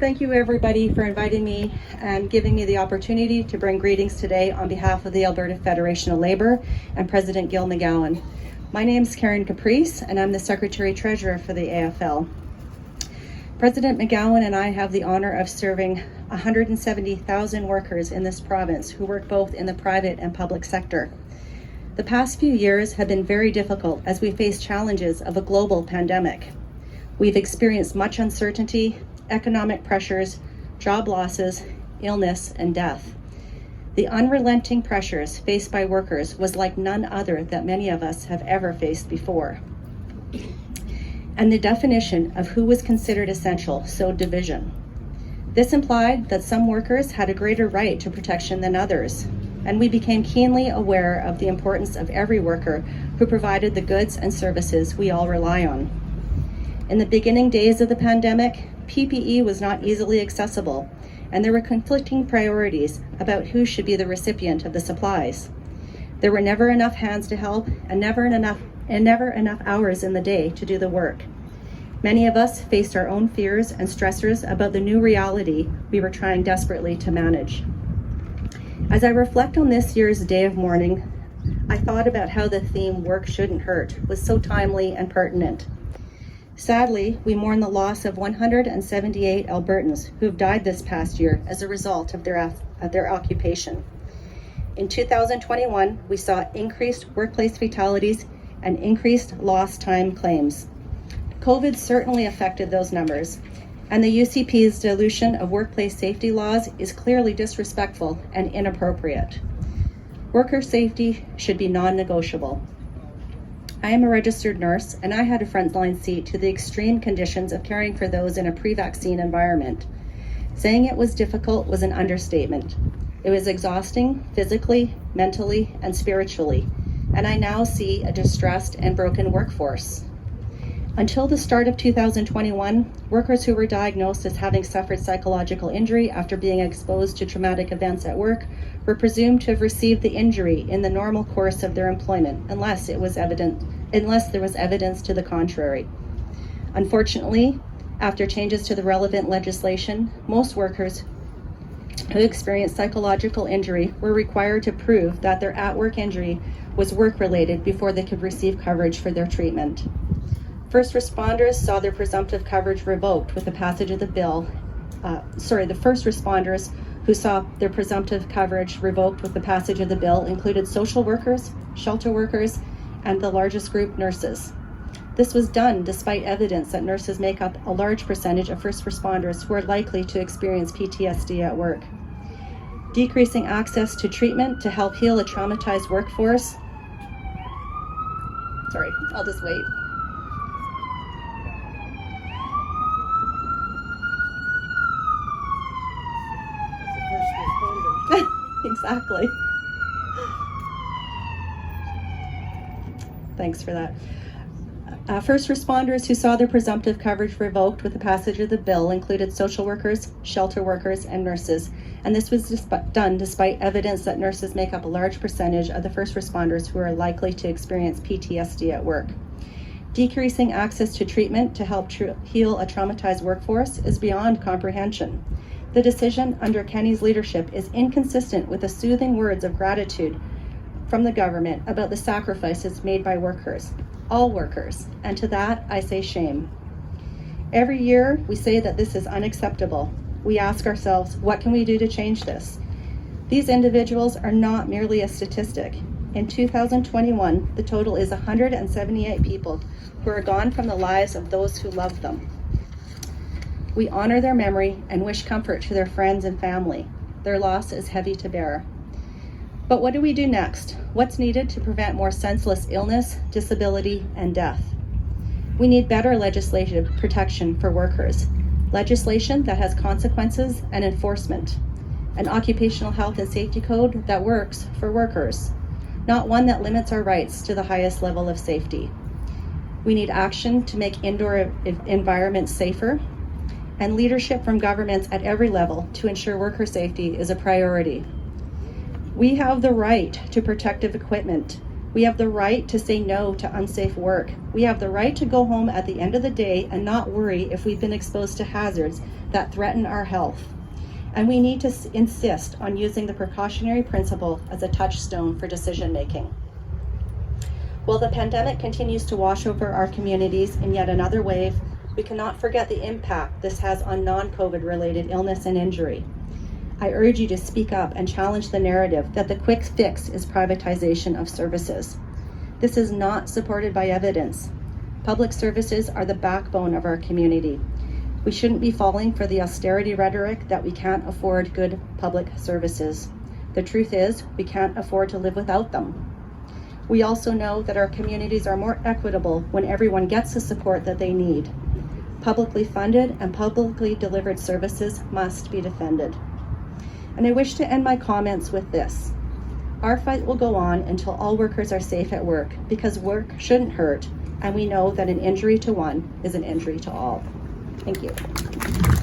Thank you everybody for inviting me and giving me the opportunity to bring greetings today on behalf of the Alberta Federation of Labour and President Gil McGowan. My name is Kuprys and I'm the Secretary Treasurer for the AFL. President McGowan and I have the honor of serving 170,000 workers in this province who work both in the private and public sector. The past few years have been very difficult as we face challenges of a global pandemic. We've experienced much uncertainty, economic pressures, job losses, illness, and death. The unrelenting pressures faced by workers was like none other that many of us have ever faced before. And the definition of who was considered essential sowed division. This implied that some workers had a greater right to protection than others, and we became keenly aware of the importance of every worker who provided the goods and services we all rely on. In the beginning days of the pandemic, PPE was not easily accessible, and there were conflicting priorities about who should be the recipient of the supplies. There were never enough hands to help and never enough hours in the day to do the work. Many of us faced our own fears and stressors about the new reality we were trying desperately to manage. As I reflect on this year's Day of Mourning, I thought about how the theme "Work Shouldn't Hurt" was so timely and pertinent. Sadly, we mourn the loss of 178 Albertans who have died this past year as a result of their occupation. In 2021, we saw increased workplace fatalities and increased lost time claims. COVID certainly affected those numbers, and the UCP's dilution of workplace safety laws is clearly disrespectful and inappropriate. Worker safety should be non-negotiable. I am a registered nurse, and I had a frontline seat to the extreme conditions of caring for those in a pre-vaccine environment. Saying it was difficult was an understatement. It was exhausting physically, mentally, and spiritually, and I now see a distressed and broken workforce. Until the start of 2021, workers who were diagnosed as having suffered psychological injury after being exposed to traumatic events at work were presumed to have received the injury in the normal course of their employment, unless there was evidence to the contrary. Unfortunately, after changes to the relevant legislation, most workers who experienced psychological injury were required to prove that their at-work injury was work-related before they could receive coverage for their treatment. First responders saw their presumptive coverage revoked with the passage of the bill. The first responders who saw their presumptive coverage revoked with the passage of the bill included social workers, shelter workers, and the largest group, nurses. This was done despite evidence that nurses make up a large percentage of first responders who are likely to experience PTSD at work. Decreasing access to treatment to help heal a traumatized workforce. Sorry, I'll just wait. Exactly. Thanks for that. First responders who saw their presumptive coverage revoked with the passage of the bill included social workers, shelter workers, and nurses, and this was done despite evidence that nurses make up a large percentage of the first responders who are likely to experience PTSD at work. Decreasing access to treatment to help heal a traumatized workforce is beyond comprehension. The decision under Kenny's leadership is inconsistent with the soothing words of gratitude from the government about the sacrifices made by workers, all workers, and to that I say shame. Every year we say that this is unacceptable. We ask ourselves, what can we do to change this? These individuals are not merely a statistic. In 2021, the total is 178 people who are gone from the lives of those who love them. We honor their memory and wish comfort to their friends and family. Their loss is heavy to bear. But what do we do next? What's needed to prevent more senseless illness, disability, and death? We need better legislative protection for workers. Legislation that has consequences and enforcement. An occupational health and safety code that works for workers, not one that limits our rights to the highest level of safety. We need action to make indoor environments safer, and leadership from governments at every level to ensure worker safety is a priority. We have the right to protective equipment. We have the right to say no to unsafe work. We have the right to go home at the end of the day and not worry if we've been exposed to hazards that threaten our health. And we need to insist on using the precautionary principle as a touchstone for decision making. While the pandemic continues to wash over our communities in yet another wave, we cannot forget the impact this has on non-COVID related illness and injury. I urge you to speak up and challenge the narrative that the quick fix is privatization of services. This is not supported by evidence. Public services are the backbone of our community. We shouldn't be falling for the austerity rhetoric that we can't afford good public services. The truth is, we can't afford to live without them. We also know that our communities are more equitable when everyone gets the support that they need. Publicly funded and publicly delivered services must be defended. And I wish to end my comments with this. Our fight will go on until all workers are safe at work, because work shouldn't hurt, and we know that an injury to one is an injury to all. Thank you.